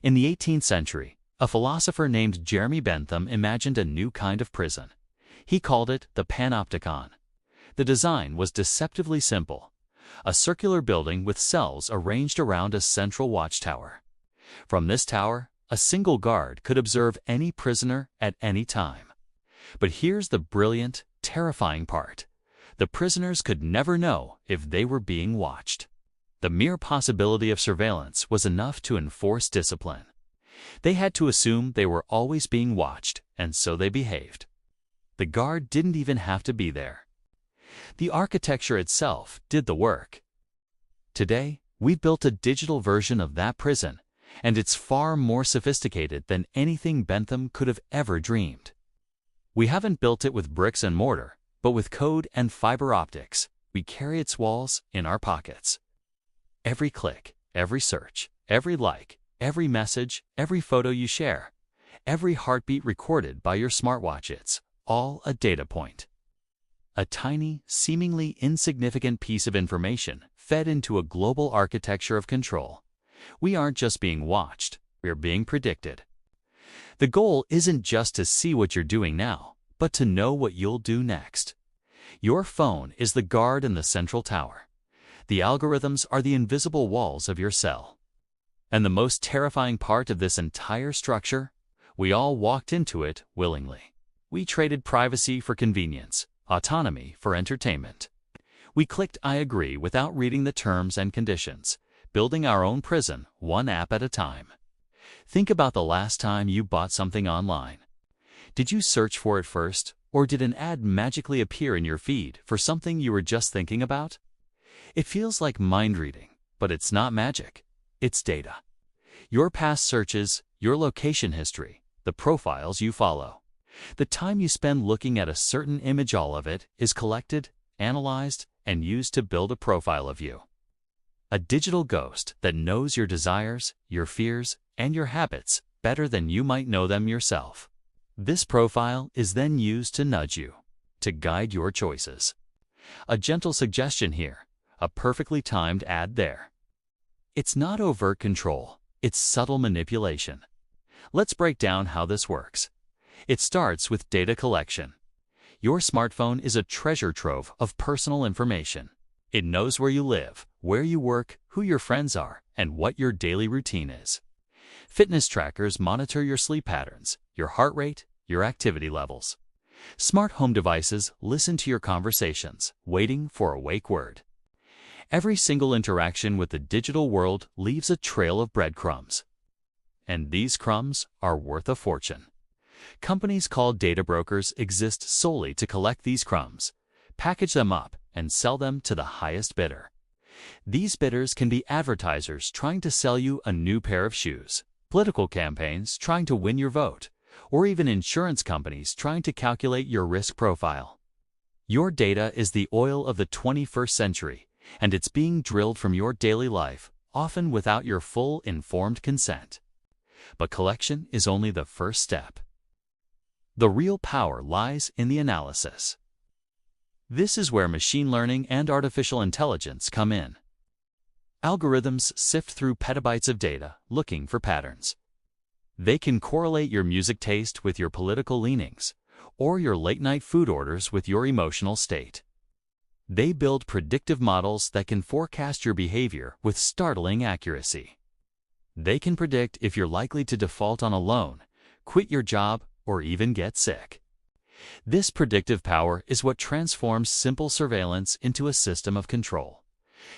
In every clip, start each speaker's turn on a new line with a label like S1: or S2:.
S1: In the 18th century, a philosopher named Jeremy Bentham imagined a new kind of prison. He called it the Panopticon. The design was deceptively simple: a circular building with cells arranged around a central watchtower. From this tower, a single guard could observe any prisoner at any time. But here's the brilliant, terrifying part: the prisoners could never know if they were being watched. The mere possibility of surveillance was enough to enforce discipline. They had to assume they were always being watched, and so they behaved. The guard didn't even have to be there. The architecture itself did the work. Today, we've built a digital version of that prison, and it's far more sophisticated than anything Bentham could have ever dreamed. We haven't built it with bricks and mortar, but with code and fiber optics. We carry its walls in our pockets. Every click, every search, every like, every message, every photo you share, every heartbeat recorded by your smartwatch, it's all a data point. A tiny, seemingly insignificant piece of information fed into a global architecture of control. We aren't just being watched, we're being predicted. The goal isn't just to see what you're doing now, but to know what you'll do next. Your phone is the guard in the central tower. The algorithms are the invisible walls of your cell. And the most terrifying part of this entire structure? We all walked into it willingly. We traded privacy for convenience, autonomy for entertainment. We clicked "I agree" without reading the terms and conditions, building our own prison, one app at a time. Think about the last time you bought something online. Did you search for it first, or did an ad magically appear in your feed for something you were just thinking about? It feels like mind reading, but it's not magic. It's data. Your past searches, your location history, the profiles you follow. The time you spend looking at a certain image, all of it is collected, analyzed, and used to build a profile of you. A digital ghost that knows your desires, your fears, and your habits better than you might know them yourself. This profile is then used to nudge you, to guide your choices. A gentle suggestion here, a perfectly timed ad there. It's not overt control, it's subtle manipulation. Let's break down how this works. It starts with data collection. Your smartphone is a treasure trove of personal information. It knows where you live, where you work, who your friends are, and what your daily routine is. Fitness trackers monitor your sleep patterns, your heart rate, your activity levels. Smart home devices listen to your conversations, waiting for a wake word. Every single interaction with the digital world leaves a trail of breadcrumbs. And these crumbs are worth a fortune. Companies called data brokers exist solely to collect these crumbs, package them up, and sell them to the highest bidder. These bidders can be advertisers trying to sell you a new pair of shoes, political campaigns trying to win your vote, or even insurance companies trying to calculate your risk profile. Your data is the oil of the 21st century, and it's being drilled from your daily life, often without your full informed consent. But collection is only the first step. The real power lies in the analysis. This is where machine learning and artificial intelligence come in. Algorithms sift through petabytes of data, looking for patterns. They can correlate your music taste with your political leanings, or your late-night food orders with your emotional state. They build predictive models that can forecast your behavior with startling accuracy. They can predict if you're likely to default on a loan, quit your job, or even get sick. This predictive power is what transforms simple surveillance into a system of control.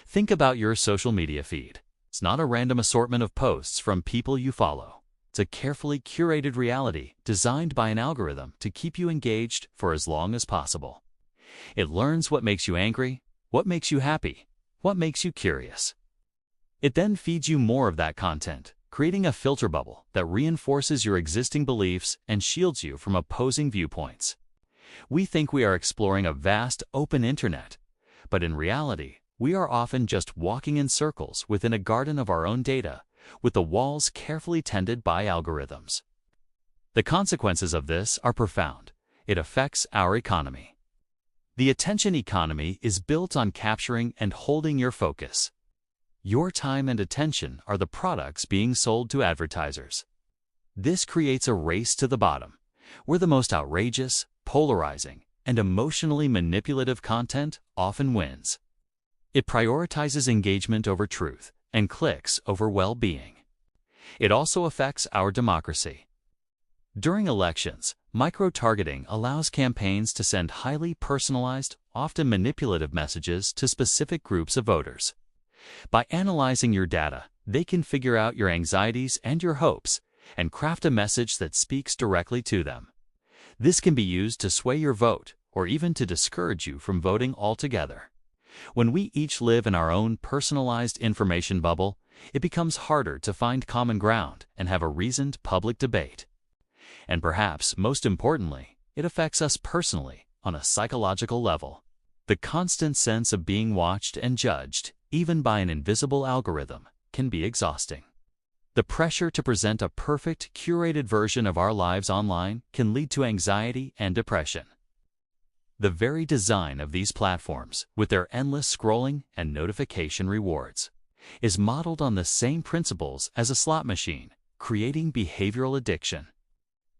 S1: Think about your social media feed. It's not a random assortment of posts from people you follow. It's a carefully curated reality designed by an algorithm to keep you engaged for as long as possible. It learns what makes you angry, what makes you happy, what makes you curious. It then feeds you more of that content, creating a filter bubble that reinforces your existing beliefs and shields you from opposing viewpoints. We think we are exploring a vast, open internet, but in reality, we are often just walking in circles within a garden of our own data, with the walls carefully tended by algorithms. The consequences of this are profound. It affects our economy. The attention economy is built on capturing and holding your focus. Your time and attention are the products being sold to advertisers. This creates a race to the bottom, where the most outrageous, polarizing, and emotionally manipulative content often wins. It prioritizes engagement over truth and clicks over well-being. It also affects our democracy. During elections, micro-targeting allows campaigns to send highly personalized, often manipulative messages to specific groups of voters. By analyzing your data, they can figure out your anxieties and your hopes and craft a message that speaks directly to them. This can be used to sway your vote or even to discourage you from voting altogether. When we each live in our own personalized information bubble, it becomes harder to find common ground and have a reasoned public debate. And perhaps most importantly, it affects us personally on a psychological level. The constant sense of being watched and judged, even by an invisible algorithm, can be exhausting. The pressure to present a perfect, curated version of our lives online can lead to anxiety and depression. The very design of these platforms, with their endless scrolling and notification rewards, is modeled on the same principles as a slot machine, creating behavioral addiction.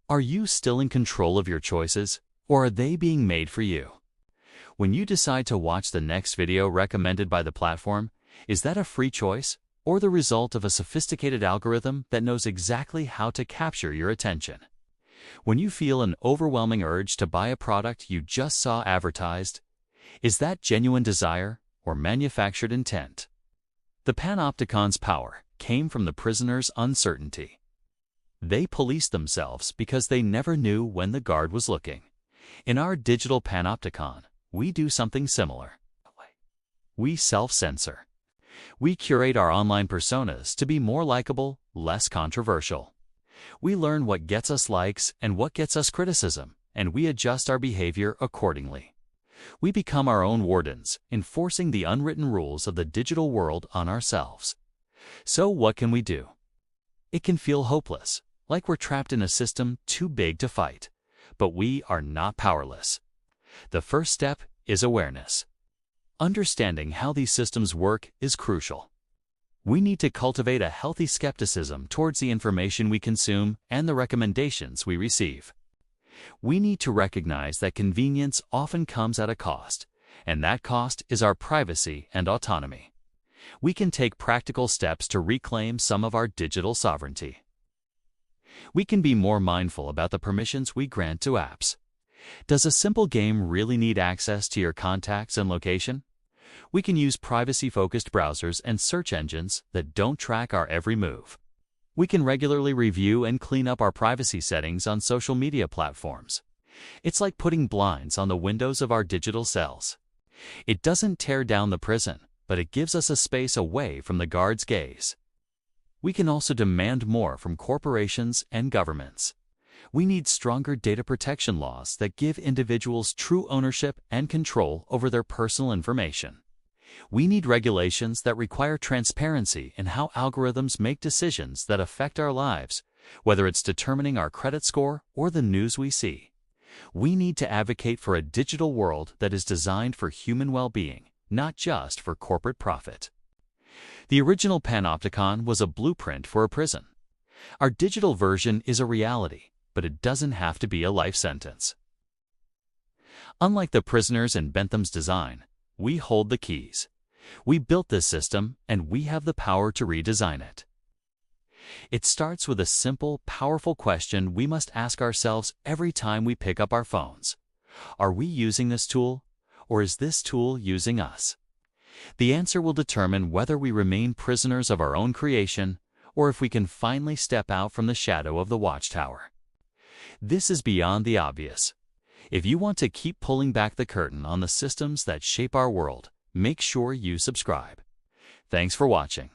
S1: Are you still in control of your choices, or are they being made for you? When you decide to watch the next video recommended by the platform, is that a free choice or the result of a sophisticated algorithm that knows exactly how to capture your attention? When you feel an overwhelming urge to buy a product you just saw advertised, is that genuine desire or manufactured intent? The Panopticon's power came from the prisoner's uncertainty. They policed themselves because they never knew when the guard was looking. In our digital Panopticon, we do something similar. We self-censor. We curate our online personas to be more likable, less controversial. We learn what gets us likes and what gets us criticism, and we adjust our behavior accordingly. We become our own wardens, enforcing the unwritten rules of the digital world on ourselves. So what can we do? It can feel hopeless, like we're trapped in a system too big to fight, but we are not powerless. The first step is awareness. Understanding how these systems work is crucial. We need to cultivate a healthy skepticism towards the information we consume and the recommendations we receive. We need to recognize that convenience often comes at a cost, and that cost is our privacy and autonomy. We can take practical steps to reclaim some of our digital sovereignty. We can be more mindful about the permissions we grant to apps. Does a simple game really need access to your contacts and location? We can use privacy-focused browsers and search engines that don't track our every move. We can regularly review and clean up our privacy settings on social media platforms. It's like putting blinds on the windows of our digital cells. It doesn't tear down the prison, but it gives us a space away from the guard's gaze. We can also demand more from corporations and governments. We need stronger data protection laws that give individuals true ownership and control over their personal information. We need regulations that require transparency in how algorithms make decisions that affect our lives, whether it's determining our credit score or the news we see. We need to advocate for a digital world that is designed for human well-being, not just for corporate profit. The original Panopticon was a blueprint for a prison. Our digital version is a reality, but it doesn't have to be a life sentence. Unlike the prisoners in Bentham's design, we hold the keys. We built this system, and we have the power to redesign it. It starts with a simple, powerful question we must ask ourselves every time we pick up our phones. Are we using this tool, or is this tool using us? The answer will determine whether we remain prisoners of our own creation, or if we can finally step out from the shadow of the watchtower. This is beyond the obvious. If you want to keep pulling back the curtain on the systems that shape our world, make sure you subscribe. Thanks for watching.